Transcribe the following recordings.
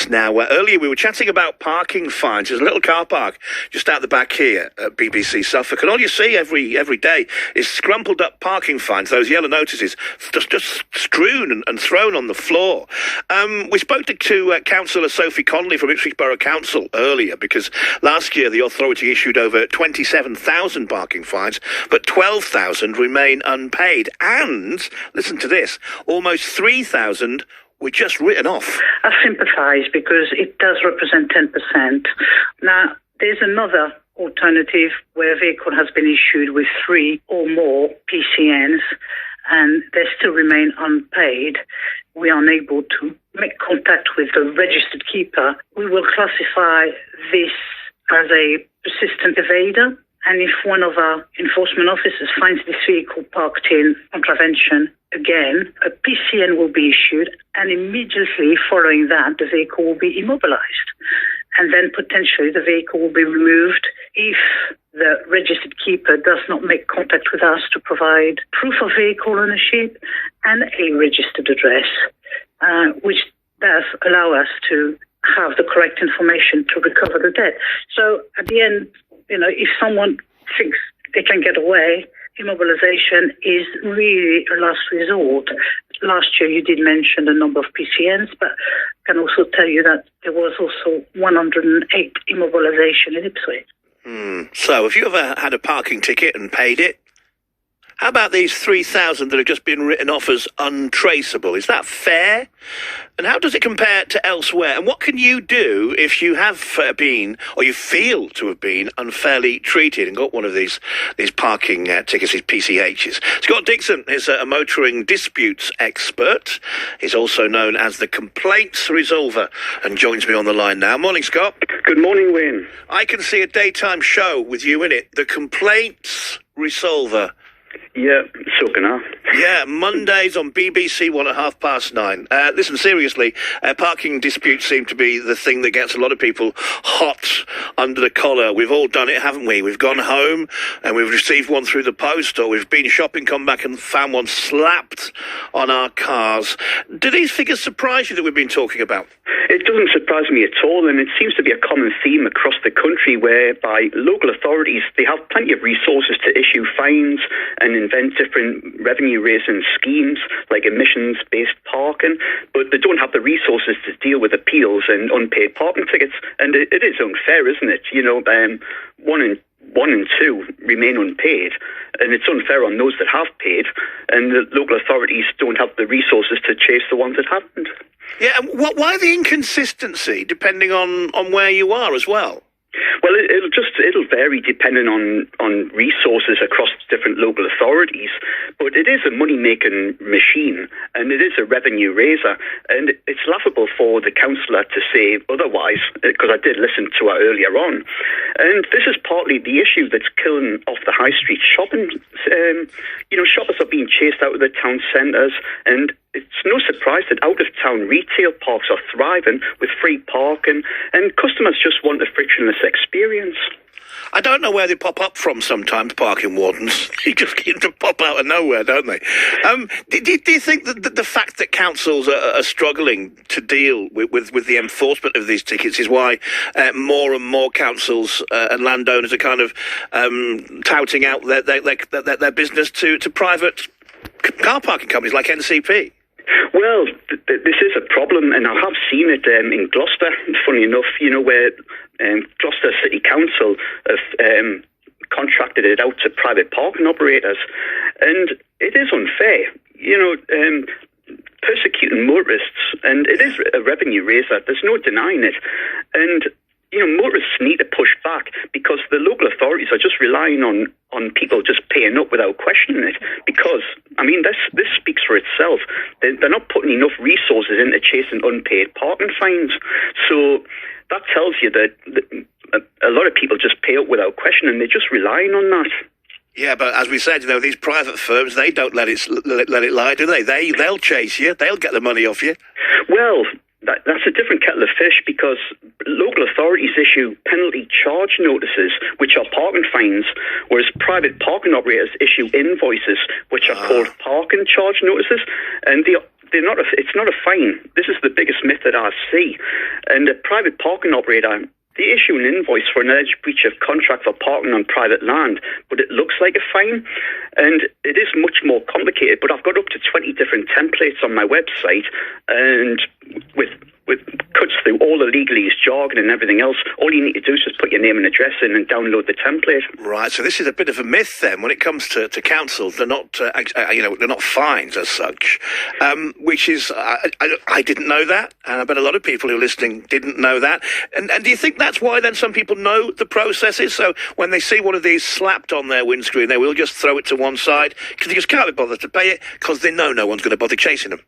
tickets. Now, earlier we were chatting about parking fines. There's a little car park just out the back here at BBC Suffolk, and all you see every day is scrumpled up parking fines, those yellow notices, just strewn and thrown on the floor. We spoke to Councillor Sophie Connolly from Ipswich Borough Council earlier, because last year the authority issued over 27,000 parking fines, but 12,000 remain unpaid. And, listen to this, almost 3,000 were just written off. I sympathise, because it does represent 10%. Now, there's another alternative where a vehicle has been issued with 3 or more PCNs and they still remain unpaid. We are unable to make contact with the registered keeper. We will classify this as a persistent evader, and if one of our enforcement officers finds this vehicle parked in contravention again, a PCN will be issued, and immediately following that, the vehicle will be immobilised. And then potentially the vehicle will be removed if the registered keeper does not make contact with us to provide proof of vehicle ownership and a registered address, which does allow us to have the correct information to recover the debt. So at the end, if someone thinks they can get away, immobilisation is really a last resort. Last year you did mention the number of PCNs, but I can also tell you that there was also 108 immobilisation in Ipswich. So have you ever had a parking ticket and paid it? How about these 3,000 that have just been written off as untraceable? Is that fair? And how does it compare to elsewhere? And what can you do if you have been, or you feel to have been, unfairly treated and got one of these parking tickets, these PCHs? Scott Dixon is a motoring disputes expert. He's also known as the complaints resolver and joins me on the line now. Morning, Scott. Good morning, Wayne. I can see a daytime show with you in it, the complaints resolver. Yeah, so can I. Yeah, Mondays on BBC One at 9:30. Listen, seriously, parking disputes seem to be the thing that gets a lot of people hot under the collar. We've all done it, haven't we? We've gone home and we've received one through the post, or we've been shopping, come back and found one slapped on our cars. Do these figures surprise you that we've been talking about? It doesn't surprise me at all, and it seems to be a common theme across the country whereby local authorities, they have plenty of resources to issue fines and invent different revenue-raising schemes like emissions-based parking, but they don't have the resources to deal with appeals and unpaid parking tickets. And it is unfair, isn't it? One in two remain unpaid, and it's unfair on those that have paid, and the local authorities don't have the resources to chase the ones that haven't. Yeah, and why the inconsistency, depending on where you are as well? Well, it'll vary depending on resources across different local authorities, but it is a money-making machine, and it is a revenue raiser, and it's laughable for the councillor to say otherwise, because I did listen to her earlier on, and this is partly the issue that's killing off the high street shopping. Shoppers are being chased out of the town centres, and it's no surprise that out-of-town retail parks are thriving with free parking, and customers just want a frictionless experience. I don't know where they pop up from sometimes, parking wardens. They just seem to pop out of nowhere, don't they? Do you think that the fact that councils are struggling to deal with the enforcement of these tickets is why more and more councils and landowners are kind of touting out their business to private car parking companies like NCP? Well, this is a problem, and I have seen it in Gloucester, funny enough, where Gloucester City Council have contracted it out to private parking operators, and it is unfair, persecuting motorists, and it is a revenue raiser, there's no denying it, and motorists need to push back because the local authorities are just relying on people just paying up without questioning it. Because, this speaks for itself. They're not putting enough resources into chasing unpaid parking fines. So that tells you that a lot of people just pay up without questioning. They're just relying on that. Yeah, but as we said, these private firms, they don't let it lie, do they? They'll chase you. They'll get the money off you. Well, That's a different kettle of fish, because local authorities issue penalty charge notices, which are parking fines, whereas private parking operators issue invoices, which are called parking charge notices, and they're not. It's not a fine. This is the biggest myth that I see. And a private parking operator, they issue an invoice for an alleged breach of contract for parking on private land, but it looks like a fine, and it is much more complicated. But I've got up to 20 different templates on my website, and with cuts through all the legalese, jargon and everything else. All you need to do is just put your name and address in and download the template. Right, so this is a bit of a myth then. When it comes to councils, they're not, they're not fines as such, which is, I didn't know that, and I bet a lot of people who are listening didn't know that. And do you think that's why then some people know the processes? So when they see one of these slapped on their windscreen, they will just throw it to one side because they just can't be bothered to pay it because they know no one's going to bother chasing them.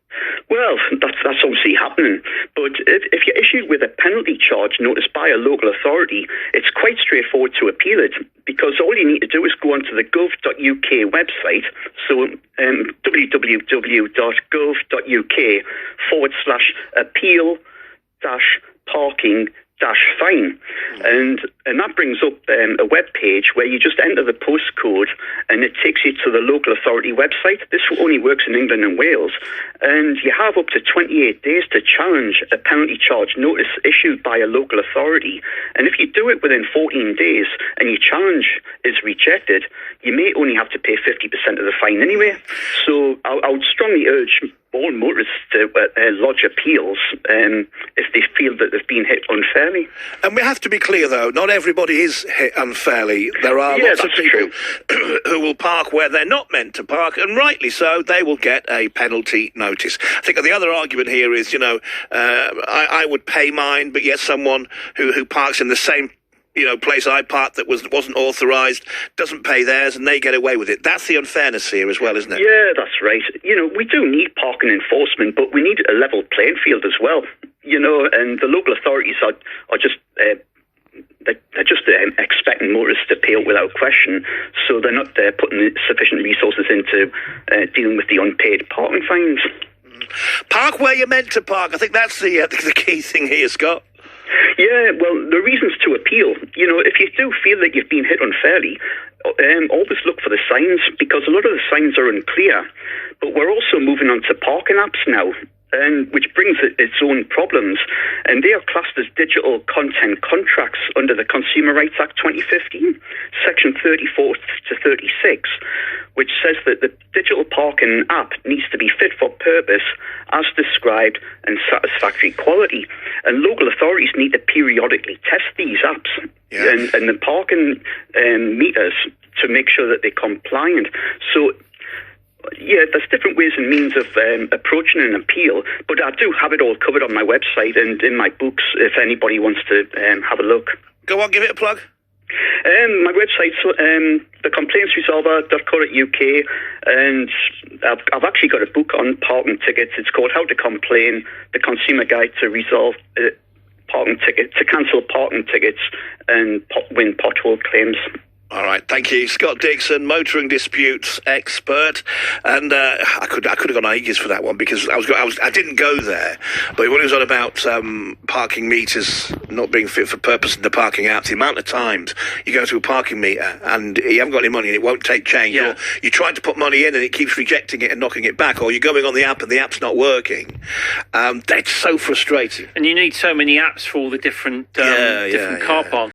Well, that's obviously happening. But if you're issued with a penalty charge notice by a local authority, it's quite straightforward to appeal it, because all you need to do is go onto the gov.uk website, so www.gov.uk/appeal-parking-fine. And that brings up a web page where you just enter the postcode and it takes you to the local authority website. This only works in England and Wales. And you have up to 28 days to challenge a penalty charge notice issued by a local authority. And if you do it within 14 days and your challenge is rejected, you may only have to pay 50% of the fine anyway. So I would strongly urge all motorists to lodge appeals if they feel that they've been hit unfairly. And we have to be clear, though, not everybody is hit unfairly. There are lots of people who will park where they're not meant to park, and rightly so, they will get a penalty notice. I think the other argument here is, I would pay mine, but yet someone who parks in the same place I parked that wasn't authorised doesn't pay theirs and they get away with it. That's the unfairness here as well, isn't it? Yeah, that's right. We do need parking enforcement, but we need a level playing field as well. And the local authorities are just they're just expecting motorists to pay out without question, so they're not putting sufficient resources into dealing with the unpaid parking fines. Park where you're meant to park. I think that's the key thing here, Scott. Yeah, well, the reasons to appeal, if you do feel that you've been hit unfairly, always look for the signs, because a lot of the signs are unclear. But we're also moving on to parking apps now, which brings its own problems. And they are classed as digital content contracts under the Consumer Rights Act 2015, Section 34 to 36, which says that the digital parking app needs to be fit for purpose, as described, and satisfactory quality. And local authorities need to periodically test these apps and the parking meters to make sure that they're compliant. So, yeah, there's different ways and means of approaching an appeal, but I do have it all covered on my website and in my books if anybody wants to have a look. Go on, give it a plug. My website's thecomplaintsresolver.co.uk, and I've actually got a book on parking tickets. It's called How to Complain, the Consumer Guide to Resolve Parking Ticket, to cancel parking tickets and win pothole claims. All right, thank you, Scott Dixon, motoring disputes expert, and I could have gone ages for that one because I didn't go there, but when it was on about parking meters not being fit for purpose in the parking apps, the amount of times you go to a parking meter and you haven't got any money and it won't take change, or you're trying to put money in and it keeps rejecting it and knocking it back, or you're going on the app and the app's not working. That's so frustrating. And you need so many apps for all the different car parks.